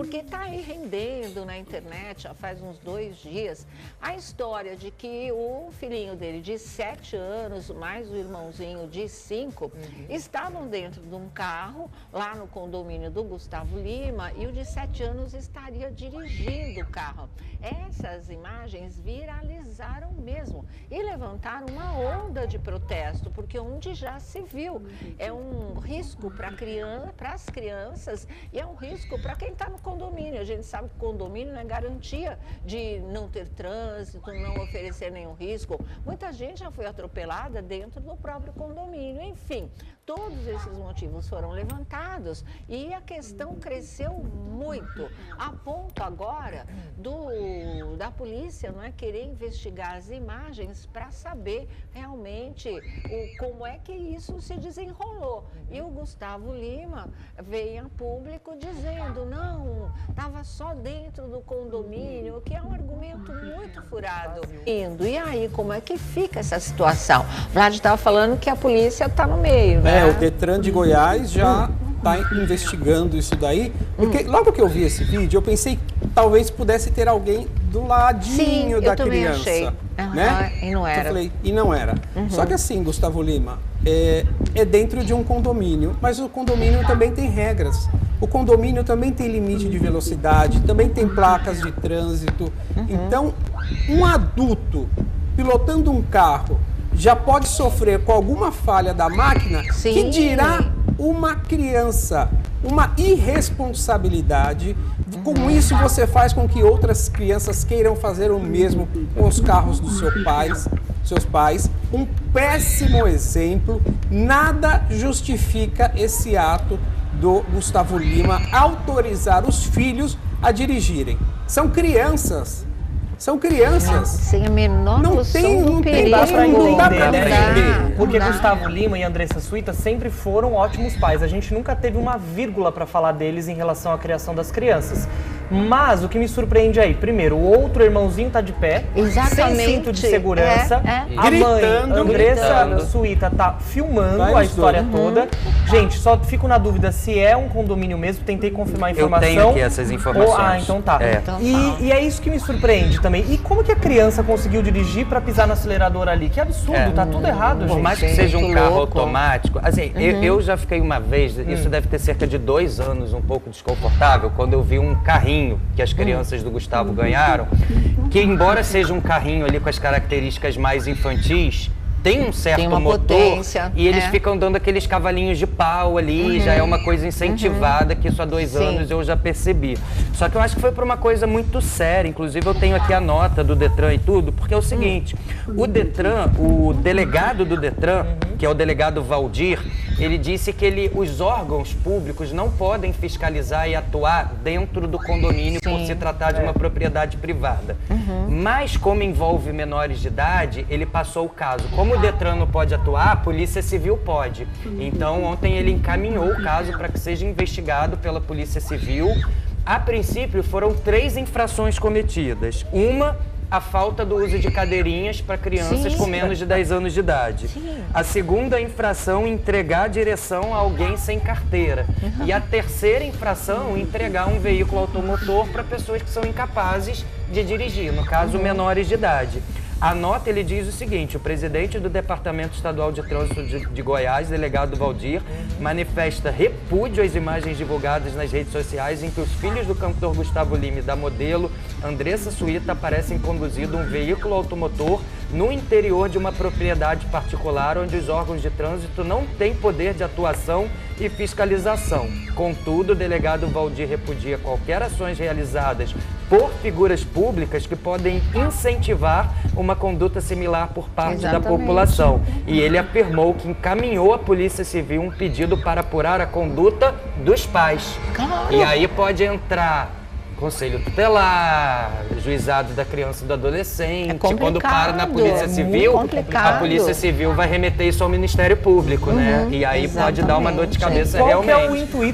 porque está aí rendendo na internet já faz uns 2 dias a história de que o filhinho dele de 7 anos, mais o irmãozinho de 5, estavam dentro de um carro lá no condomínio do Gustavo Lima e o de 7 anos estaria dirigindo o carro. Essas imagens viralizaram mesmo e levantaram uma onda de protesto, porque onde já se viu, é um risco para as crianças e é um risco para quem está no condomínio. A gente sabe que o condomínio não é garantia de não ter trânsito, não oferecer nenhum risco. Muita gente já foi atropelada dentro do próprio condomínio. Enfim, todos esses motivos foram levantados e a questão cresceu muito, a ponto agora da polícia, não é, querer investigar as imagens para saber realmente como é que isso se desenrolou. E o Gustavo Lima veio a público dizendo, não, estava só dentro do condomínio, o que é um argumento muito furado. E aí, como é que fica essa situação? O Vlad estava falando que a polícia está no meio, né? O Detran de Goiás já está investigando isso daí, porque logo que eu vi esse vídeo, eu pensei que talvez pudesse ter alguém do ladinho da criança. Achei. Né? E não era. Então, eu falei, e não era. Só que assim, Gustavo Lima, é dentro de um condomínio, mas o condomínio também tem regras. O condomínio também tem limite de velocidade, também tem placas de trânsito. Então, um adulto pilotando um carro já pode sofrer com alguma falha da máquina, que dirá uma criança, uma irresponsabilidade. Com isso, você faz com que outras crianças queiram fazer o mesmo com os carros dos seus pais. Um péssimo exemplo. Nada justifica esse ato do Gustavo Lima autorizar os filhos a dirigirem. São crianças. São crianças. Sem a menor noção do perigo. Não dá pra entender, né? Porque Gustavo Lima e Andressa Suíta sempre foram ótimos pais. A gente nunca teve uma vírgula para falar deles em relação à criação das crianças. Mas o que me surpreende aí, primeiro, o outro irmãozinho tá de pé, sem cinto de segurança. A gritando, mãe, Andressa Suíta, tá filmando a história toda. Gente, só fico na dúvida se é um condomínio mesmo, tentei confirmar a informação. Eu tenho aqui essas informações. Então tá. E é isso que me surpreende também. E como que a criança conseguiu dirigir para pisar no acelerador ali? Que absurdo, tá tudo errado, gente. Por mais que seja um carro automático, assim, eu já fiquei uma vez, isso deve ter cerca de 2 anos, um pouco desconfortável, quando eu vi um carrinho que as crianças do Gustavo ganharam, que embora seja um carrinho ali com as características mais infantis, tem um certo motor potência, e eles ficam dando aqueles cavalinhos de pau ali, já é uma coisa incentivada, que isso há 2 anos eu já percebi. Só que eu acho que foi por uma coisa muito séria, inclusive eu tenho aqui a nota do Detran e tudo, porque é o seguinte, o Detran, o delegado do Detran, que é o delegado Valdir, ele disse que os órgãos públicos não podem fiscalizar e atuar dentro do condomínio por se tratar de uma propriedade privada. Mas como envolve menores de idade, ele passou o caso. Como o Detran não pode atuar, a Polícia Civil pode. Então ontem ele encaminhou o caso para que seja investigado pela Polícia Civil. A princípio foram 3 infrações cometidas. Uma, a falta do uso de cadeirinhas para crianças com menos de 10 anos de idade. A segunda infração, entregar a direção a alguém sem carteira. E a terceira infração, entregar um veículo automotor para pessoas que são incapazes de dirigir, no caso, menores de idade. A nota, ele diz o seguinte: o presidente do Departamento Estadual de Trânsito de Goiás, delegado Valdir, manifesta repúdio às imagens divulgadas nas redes sociais em que os filhos do cantor Gustavo Lima e da modelo Andressa Suíta aparecem conduzindo um veículo automotor no interior de uma propriedade particular onde os órgãos de trânsito não têm poder de atuação e fiscalização. Contudo, o delegado Valdir repudia qualquer ações realizadas por figuras públicas que podem incentivar uma conduta similar por parte da população. E ele afirmou que encaminhou à Polícia Civil um pedido para apurar a conduta dos pais. E aí pode entrar Conselho Tutelar, Juizado da Criança e do Adolescente. Quando para na Polícia Civil, a Polícia Civil vai remeter isso ao Ministério Público, né? E aí pode dar uma dor de cabeça realmente. Qual que é o intuito